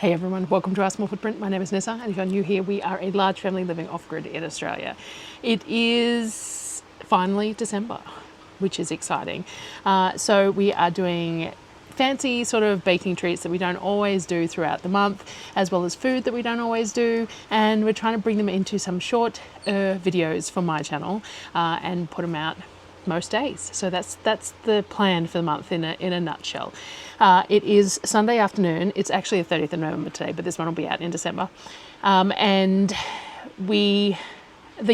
Hey everyone, welcome to our small footprint. My name is Nyssa, and if you're new here, we are a large family living off-grid in Australia. It is finally December, which is exciting. So we are doing fancy sort of baking treats that we don't always do throughout the month, as well as food that we don't always do, and we're trying to bring them into some short videos for my channel and put them out most days. So that's the plan for the month in a nutshell. It is Sunday afternoon. It's actually the 30th of November today, but this one will be out in December. And the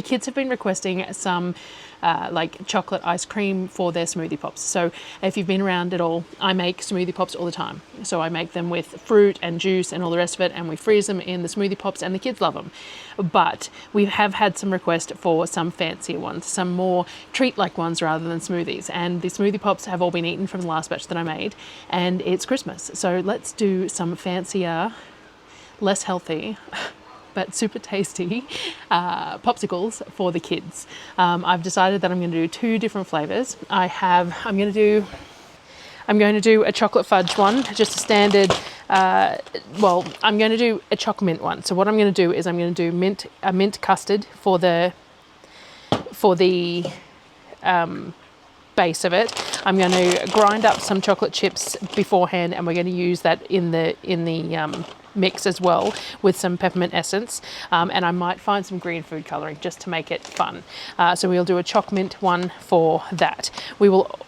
kids have been requesting some like chocolate ice cream for their smoothie pops. So if you've been around at all, I make smoothie pops all the time. So I make them with fruit and juice and all the rest of it, and we freeze them in the smoothie pops, and the kids love them. But we have had some requests for some fancier ones, some more treat-like ones rather than smoothies. And the smoothie pops have all been eaten from the last batch that I made, and it's Christmas. So let's do some fancier, less healthy, but super tasty popsicles for the kids. I've decided that I'm going to do two different flavors. I'm going to do a chocolate fudge one, just a standard. I'm going to do a choc mint one. So what I'm going to do is I'm going to do a mint custard for the base of it. I'm going to grind up some chocolate chips beforehand, and we're going to use that in the mix as well with some peppermint essence, and I might find some green food colouring just to make it fun. So we'll do a choc mint one for that.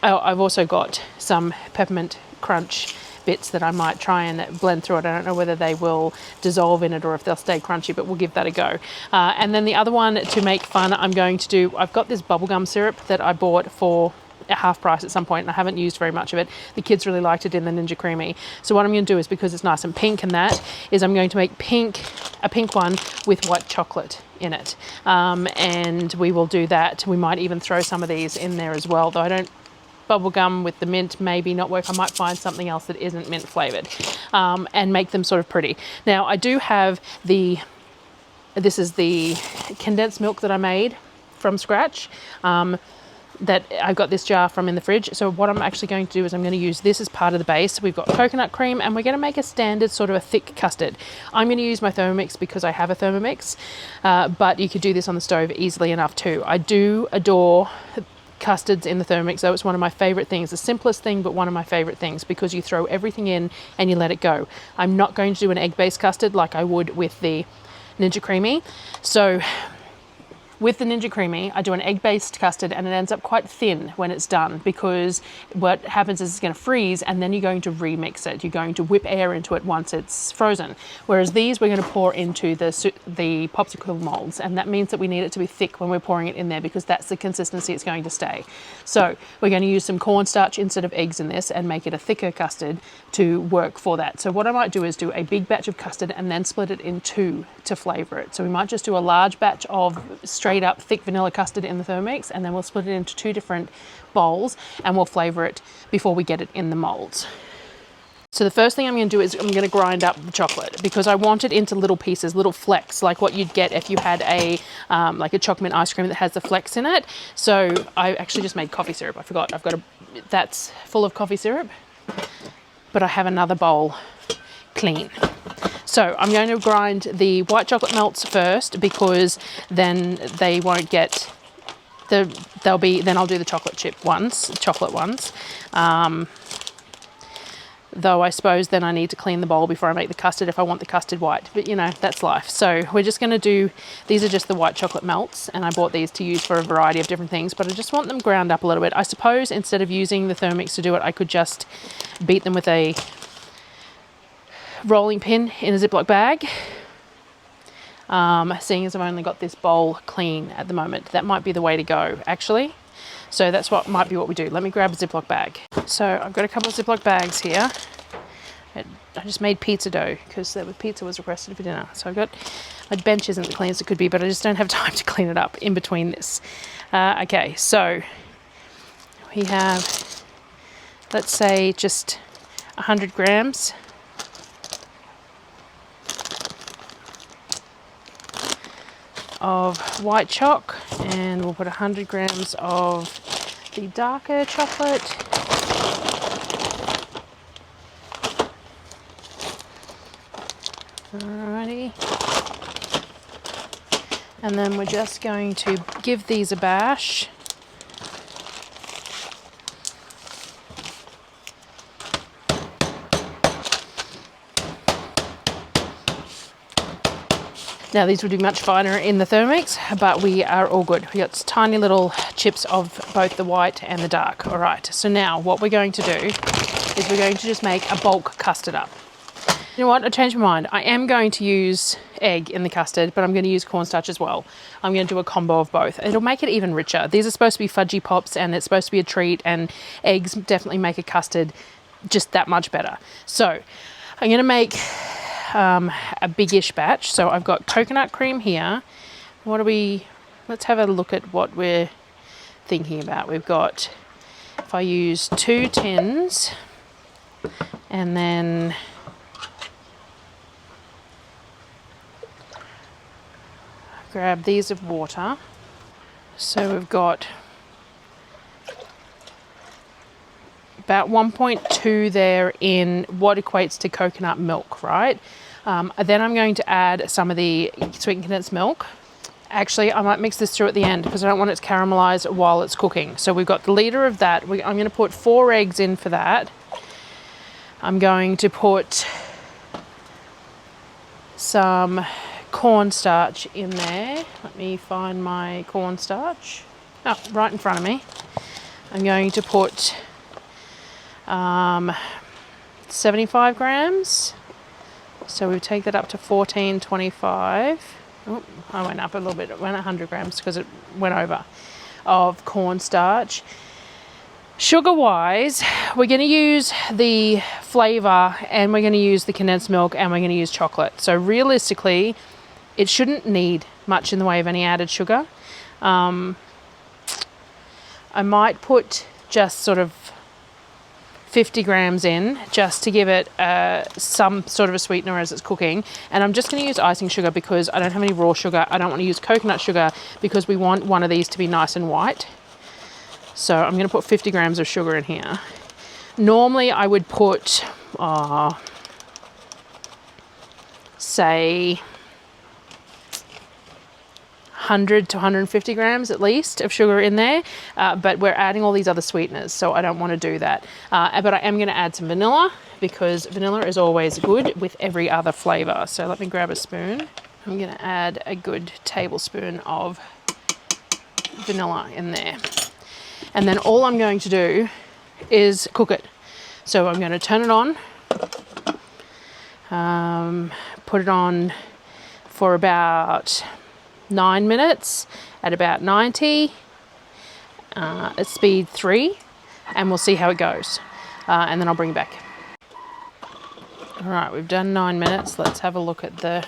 I've also got some peppermint crunch bits that I might try and blend through it. I don't know whether they will dissolve in it or if they'll stay crunchy, but we'll give that a go. And then the other one to make fun, I've got this bubblegum syrup that I bought for at half price at some point, and I haven't used very much of it. The kids really liked it in the Ninja Creamy. So what I'm going to do is, because it's nice and pink and that, is I'm going to make a pink one with white chocolate in it. And we will do that. We might even throw some of these in there as well, though bubblegum with the mint maybe not work. I might find something else that isn't mint flavored, and make them sort of pretty. Now I do have this is the condensed milk that I made from scratch, that I got this jar from in the fridge. So what I'm actually going to do is I'm going to use this as part of the base. We've got coconut cream, and we're going to make a standard sort of a thick custard. I'm going to use my Thermomix because I have a Thermomix, but you could do this on the stove easily enough too. I do adore custards in the Thermomix, though. It's one of my favorite things, the simplest thing, but one of my favorite things, because you throw everything in and you let it go. I'm not going to do an egg-based custard like I would with the Ninja Creamy. So with the Ninja Creamy, I do an egg-based custard, and it ends up quite thin when it's done, because what happens is it's going to freeze, and then you're going to remix it. You're going to whip air into it once it's frozen. Whereas these, we're going to pour into the popsicle molds, and that means that we need it to be thick when we're pouring it in there, because that's the consistency it's going to stay. So we're going to use some cornstarch instead of eggs in this, and make it a thicker custard to work for that. So what I might do is do a big batch of custard and then split it in two to flavour it. So we might just do a large batch of straight up thick vanilla custard in the Thermomix, and then we'll split it into two different bowls, and we'll flavour it before we get it in the moulds. So the first thing I'm going to do is I'm going to grind up the chocolate, because I want it into little pieces, little flecks, like what you'd get if you had like a chocolate mint ice cream that has the flecks in it. So I actually just made coffee syrup. I forgot. That's full of coffee syrup, but I have another bowl clean. So I'm going to grind the white chocolate melts first, because then they won't get then I'll do the chocolate ones. Though I suppose then I need to clean the bowl before I make the custard if I want the custard white, but you know, that's life. So we're just going to these are just the white chocolate melts, and I bought these to use for a variety of different things, but I just want them ground up a little bit. I suppose instead of using the Thermomix to do it, I could just beat them with a rolling pin in a Ziploc bag. Seeing as I've only got this bowl clean at the moment, that might be the way to go actually. So that's might be what we do. Let me grab a Ziploc bag. So I've got a couple of Ziploc bags here. I just made pizza dough because pizza was requested for dinner. So I've got, my bench isn't the cleanest it could be, but I just don't have time to clean it up in between this. Okay, so we have, let's say, just 100 grams of white choc, and we'll put 100 grams of the darker chocolate, Alrighty. And then we're just going to give these a bash. Now these would be much finer in the Thermomix, but we are all good. We got tiny little chips of both the white and the dark. All right, so now what we're going to do is we're going to just make a bulk custard up. You know what, I changed my mind. I am going to use egg in the custard, but I'm going to use cornstarch as well. I'm going to do a combo of both. It'll make it even richer. These are supposed to be fudgy pops and it's supposed to be a treat, and eggs definitely make a custard just that much better. So I'm going to make a big-ish batch. So I've got coconut cream here. Let's have a look at what we're thinking about. We've got, if I use 2 tins and then grab these of water. So we've got about 1.2 there in what equates to coconut milk, right? Then I'm going to add some of the sweetened condensed milk. Actually, I might mix this through at the end because I don't want it to caramelize while it's cooking. So we've got the liter of that. I'm going to put 4 eggs in for that. I'm going to put some cornstarch in there. Let me find my cornstarch. Oh, right in front of me. I'm going to put 75 grams. So we take that up to 1425. Oh, I went up a little bit. It went 100 grams because it went over of cornstarch. Sugar wise, we're going to use the flavor and we're going to use the condensed milk and we're going to use chocolate. So realistically, it shouldn't need much in the way of any added sugar. I might put just sort of 50 grams in just to give it some sort of a sweetener as it's cooking. And I'm just going to use icing sugar because I don't have any raw sugar. I don't want to use coconut sugar because we want one of these to be nice and white. So I'm going to put 50 grams of sugar in here. Normally I would put, say, 100 to 150 grams at least of sugar in there, but we're adding all these other sweeteners, so I don't want to do that. But I am going to add some vanilla because vanilla is always good with every other flavor. So let me grab a spoon. I'm going to add a good tablespoon of vanilla in there. And then all I'm going to do is cook it. So I'm going to turn it on, put it on for about 9 minutes at about 90 at speed 3, and we'll see how it goes, and then I'll bring it back. All right, we've done 9 minutes. Let's have a look at the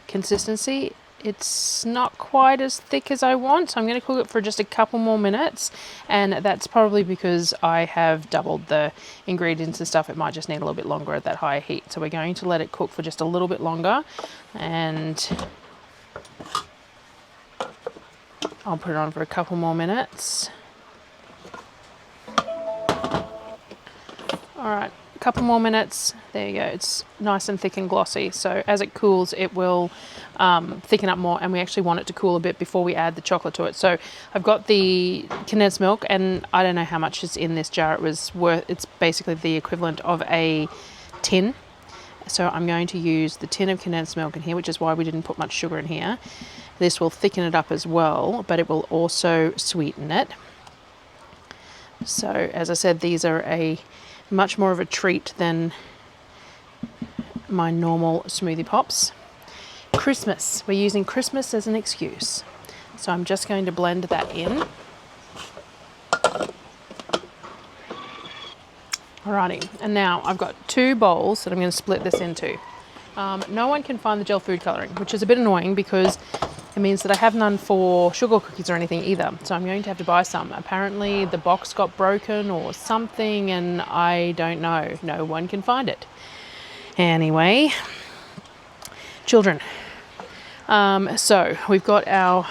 consistency. It's not quite as thick as I want, so I'm going to cook it for just a couple more minutes, and that's probably because I have doubled the ingredients and stuff. It might just need a little bit longer at that higher heat, so we're going to let it cook for just a little bit longer, and I'll put it on for a couple more minutes. All right, a couple more minutes. There you go. It's nice and thick and glossy. So as it cools, it will thicken up more, and we actually want it to cool a bit before we add the chocolate to it. So I've got the condensed milk, and I don't know how much is in this jar. It's basically the equivalent of a tin. So I'm going to use the tin of condensed milk in here, which is why we didn't put much sugar in here. This will thicken it up as well, but it will also sweeten it. So as I said, these are a much more of a treat than my normal smoothie pops. Christmas. We're using Christmas as an excuse. So I'm just going to blend that in. Alrighty, and now I've got 2 bowls that I'm going to split this into. No one can find the gel food colouring, which is a bit annoying because it means that I have none for sugar cookies or anything either. So I'm going to have to buy some. Apparently the box got broken or something, and I don't know. No one can find it. Anyway, children. So we've got our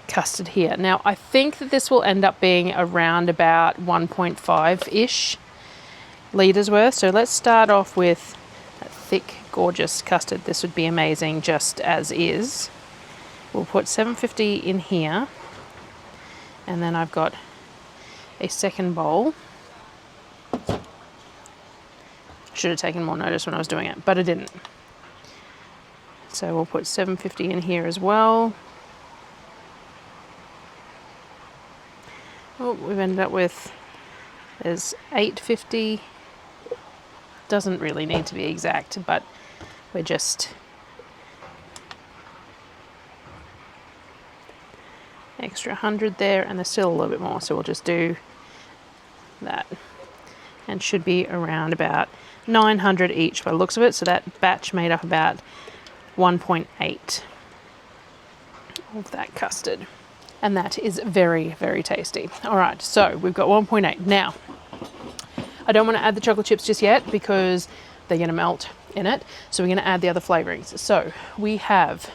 custard here. Now I think that this will end up being around about 1.5-ish litres worth. So let's start off with thick, gorgeous custard. This would be amazing just as is. We'll put 750 in here. And then I've got a second bowl. Should have taken more notice when I was doing it, but I didn't. So we'll put 750 in here as well. Oh, we've ended up with, there's 850. Doesn't really need to be exact, but we're just extra 100 there, and there's still a little bit more, so we'll just do that. And should be around about 900 each by the looks of it, so that batch made up about 1.8 of that custard. And that is very, very tasty. All right, so we've got 1.8. Now, I don't want to add the chocolate chips just yet because they're going to melt in it. So we're going to add the other flavorings. So we have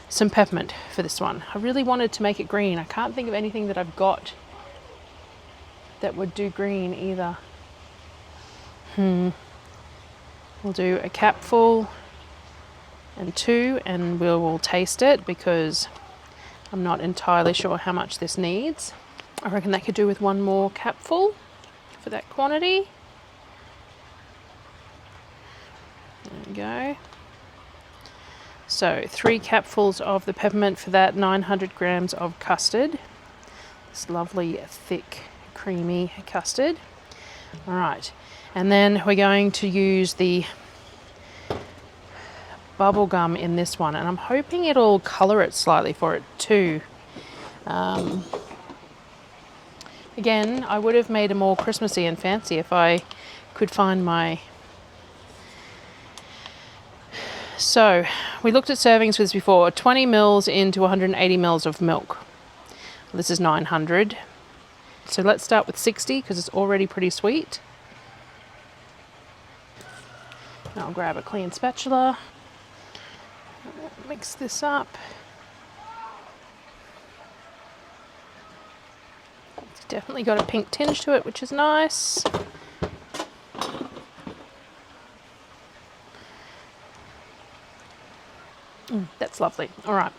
some peppermint for this one. I really wanted to make it green. I can't think of anything that I've got that would do green either. We'll do a capful and 2, and we'll taste it because I'm not entirely sure how much this needs. I reckon that could do with 1 more capful for that quantity. There we go. So 3 capfuls of the peppermint for that 900 grams of custard. This lovely, thick, creamy custard. All right, and then we're going to use the bubblegum in this one, and I'm hoping it'll colour it slightly for it too. Again, I would have made it more Christmassy and fancy if I could find my... So, we looked at servings for this before. 20 mils into 180 mils of milk. This is 900. So let's start with 60 because it's already pretty sweet. I'll grab a clean spatula. Mix this up. It's definitely got a pink tinge to it, which is nice. That's lovely. All right.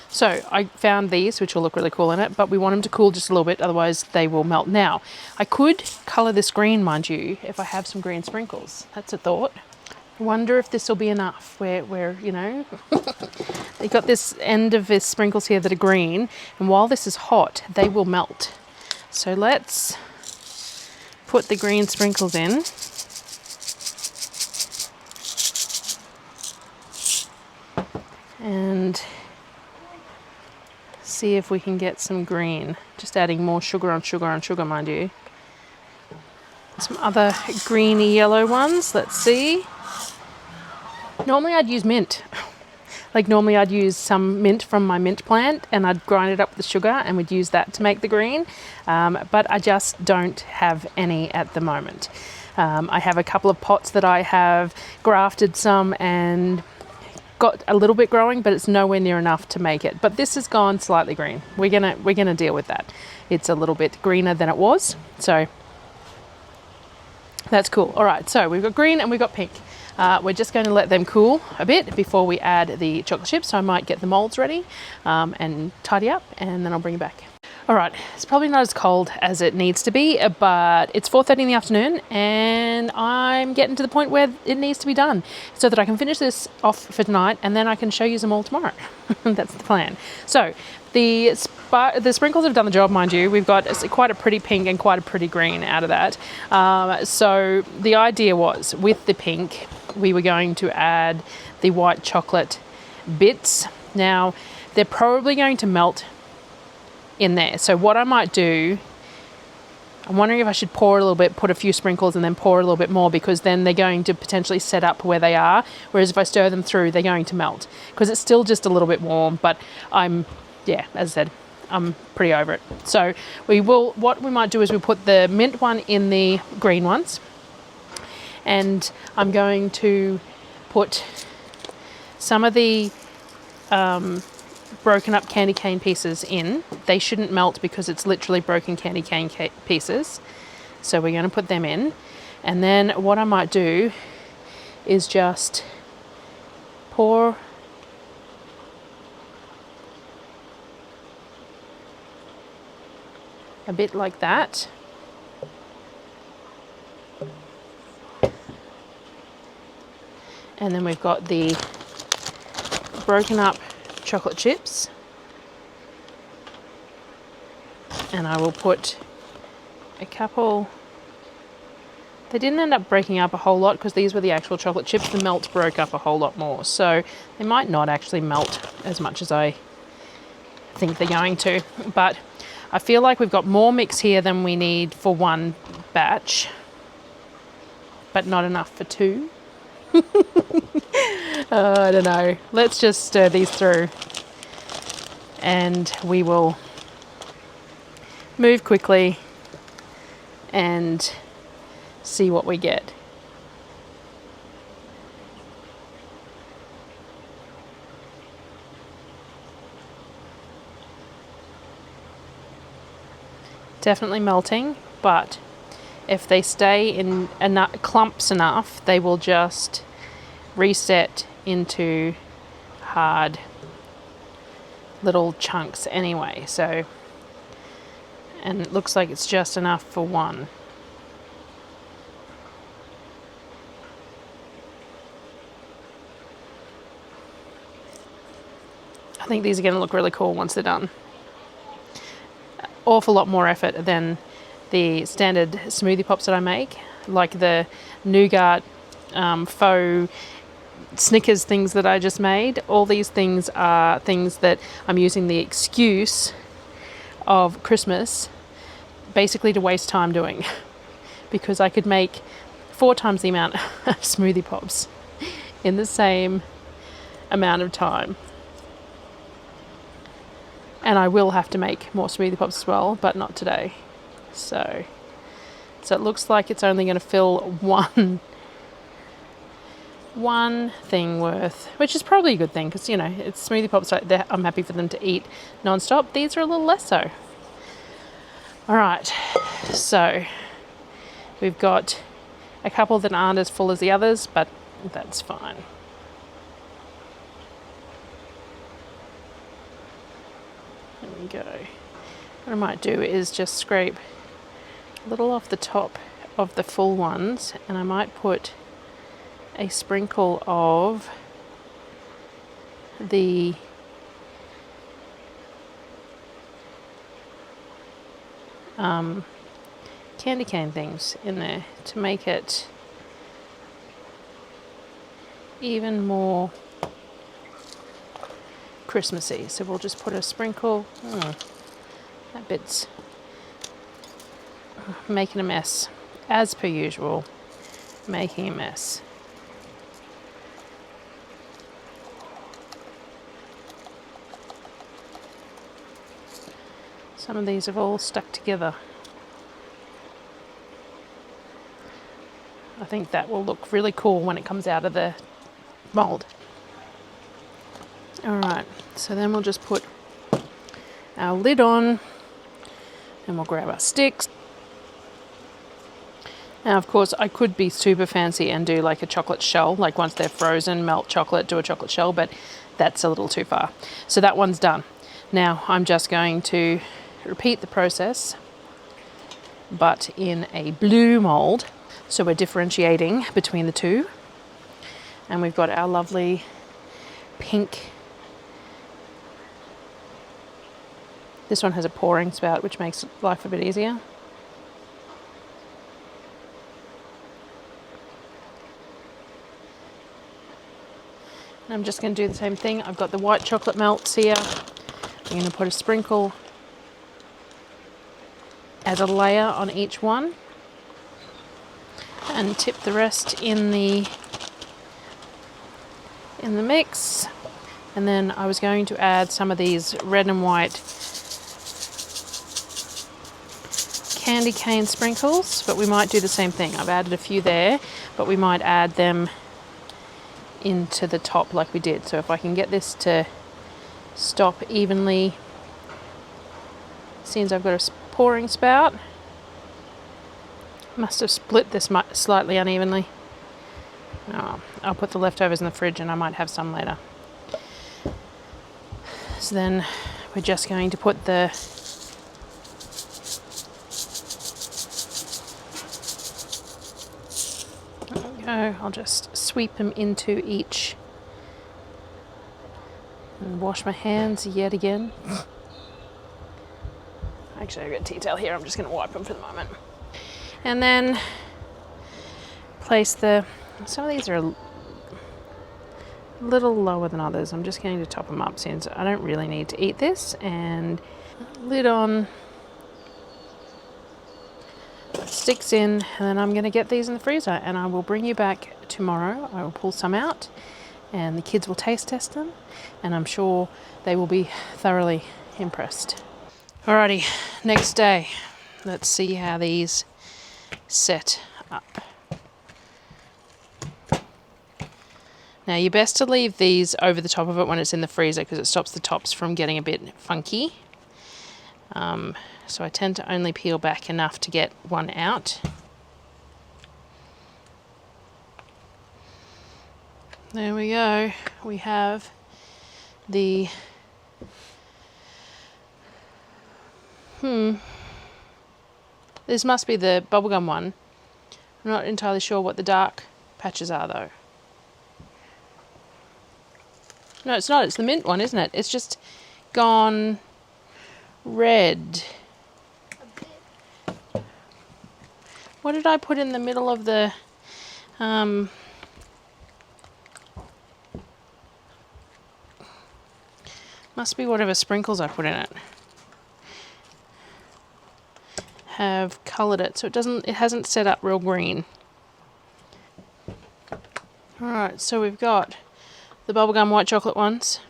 So I found these, which will look really cool in it, but we want them to cool just a little bit, otherwise they will melt. Now, I could colour this green, mind you, if I have some green sprinkles. That's a thought. I wonder if this will be enough where you know, they got this end of this sprinkles here that are green, and while this is hot, they will melt. So let's put the green sprinkles in. And see if we can get some green. Just adding more sugar on sugar on sugar, mind you. Some other greeny yellow ones, let's see. Normally I'd use mint. Like normally I'd use some mint from my mint plant and I'd grind it up with the sugar and we'd use that to make the green. But I just don't have any at the moment. I have a couple of pots that I have grafted some and got a little bit growing, but it's nowhere near enough to make it. But this has gone slightly green. We're gonna deal with that. It's a little bit greener than it was, so that's cool. All right, so we've got green and we've got pink. We're just going to let them cool a bit before we add the chocolate chips. So I might get the moulds ready and tidy up, and then I'll bring you back. All right, it's probably not as cold as it needs to be, but it's 4:30 in the afternoon and I'm getting to the point where it needs to be done so that I can finish this off for tonight and then I can show you them all tomorrow. That's the plan. So the sprinkles have done the job, mind you. We've got quite a pretty pink and quite a pretty green out of that. So the idea was with the pink, we were going to add the white chocolate bits. Now, they're probably going to melt in there. So what I might do, I'm wondering if I should pour a little bit, put a few sprinkles and then pour a little bit more, because then they're going to potentially set up where they are. Whereas if I stir them through, they're going to melt because it's still just a little bit warm, but yeah, as I said, I'm pretty over it. So what we might do is we put the mint one in the green ones, and I'm going to put some of the broken up candy cane pieces in. They shouldn't melt because it's literally broken candy cane pieces. So we're going to put them in. And then what I might do is just pour a bit like that. And then we've got the broken up chocolate chips. And I will put a couple. They didn't end up breaking up a whole lot because these were the actual chocolate chips. The melt broke up a whole lot more. So they might not actually melt as much as I think they're going to. But I feel like we've got more mix here than we need for one batch, but not enough for two. I don't know. Let's just stir these through and we will move quickly and see what we get. Definitely melting, but if they stay in clumps enough, they will just reset into hard little chunks anyway. So, and it looks like it's just enough for one. I think these are going to look really cool once they're done. Awful lot more effort than the standard smoothie pops that I make, like the nougat faux Snickers things that I just made. All these things are things that I'm using the excuse of Christmas basically to waste time doing, because I could make 4 times the amount of smoothie pops in the same amount of time. And I will have to make more smoothie pops as well, but not today. So it looks like it's only going to fill one thing worth, which is probably a good thing because, you know, it's smoothie pops. So I'm happy for them to eat non-stop. These are a little less so. All right, so we've got a couple that aren't as full as the others, but that's fine. There we go. What I might do is just scrape a little off the top of the full ones, and I might put a sprinkle of the candy cane things in there to make it even more Christmassy. So we'll just put a sprinkle. That bit's making a mess, as per usual, making a mess. Some of these have all stuck together. I think that will look really cool when it comes out of the mold. Alright, so then we'll just put our lid on and we'll grab our sticks. Now, of course, I could be super fancy and do like a chocolate shell, like once they're frozen, melt chocolate, do a chocolate shell, but that's a little too far. So that one's done. Now I'm just going to repeat the process, but in a blue mold. So we're differentiating between the two. And we've got our lovely pink. This one has a pouring spout, which makes life a bit easier. And I'm just going to do the same thing. I've got the white chocolate melts here. I'm going to put a sprinkle as a layer on each one and tip the rest in the mix. And then I was going to add some of these red and white candy cane sprinkles, but we might do the same thing. I've added a few there, but we might add them into the top like we did. So if I can get this to stop evenly, since I've got a pouring spout, must have split this slightly unevenly. Oh, I'll put the leftovers in the fridge and I might have some later. So then we're just going to put the there we go. I'll just sweep them into each and wash my hands yet again. Actually, I've got a tea towel here. I'm just going to wipe them for the moment. And then place the, some of these are a little lower than others. I'm just going to top them up since I don't really need to eat this. And lid on, sticks in, and then I'm going to get these in the freezer and I will bring you back tomorrow. I will pull some out and the kids will taste test them and I'm sure they will be thoroughly impressed. Alrighty, next day. Let's see how these set up. Now you're best to leave these over the top of it when it's in the freezer because it stops the tops from getting a bit funky. So I tend to only peel back enough to get one out. There we go. We have the this must be the bubblegum one. I'm not entirely sure what the dark patches are though. No, it's not. It's the mint one, isn't it? It's just gone red. What did I put in the middle of the must be whatever sprinkles I put in it have coloured it so it hasn't set up real green. Alright, so we've got the bubblegum white chocolate ones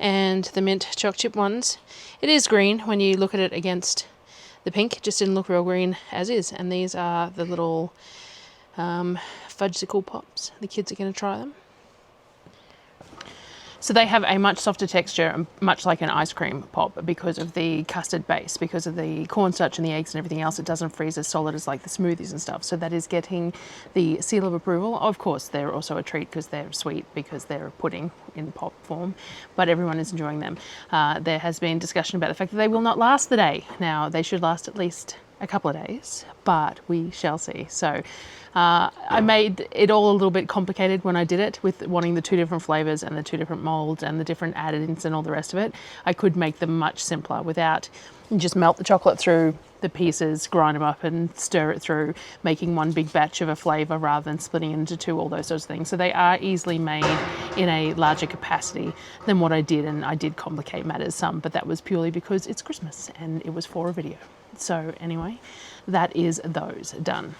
and the mint choc chip ones. It is green when you look at it against the pink. It just didn't look real green as is. And these are the little fudgesicle pops. The kids are going to try them. So they have a much softer texture, much like an ice cream pop, because of the custard base, because of the cornstarch and the eggs and everything else. It doesn't freeze as solid as like the smoothies and stuff. So that is getting the seal of approval. Of course, they're also a treat because they're sweet, because they're pudding in pop form, but everyone is enjoying them. There has been discussion about the fact that they will not last the day. Now, they should last at least a couple of days, but we shall see. So I made it all a little bit complicated when I did it with wanting the two different flavors and the two different molds and the different add-ins and all the rest of it. I could make them much simpler without just melt the chocolate through the pieces, grind them up and stir it through, making one big batch of a flavor rather than splitting it into two, all those sorts of things. So they are easily made in a larger capacity than what I did, and I did complicate matters some, but that was purely because it's Christmas and it was for a video. So anyway, that is those done.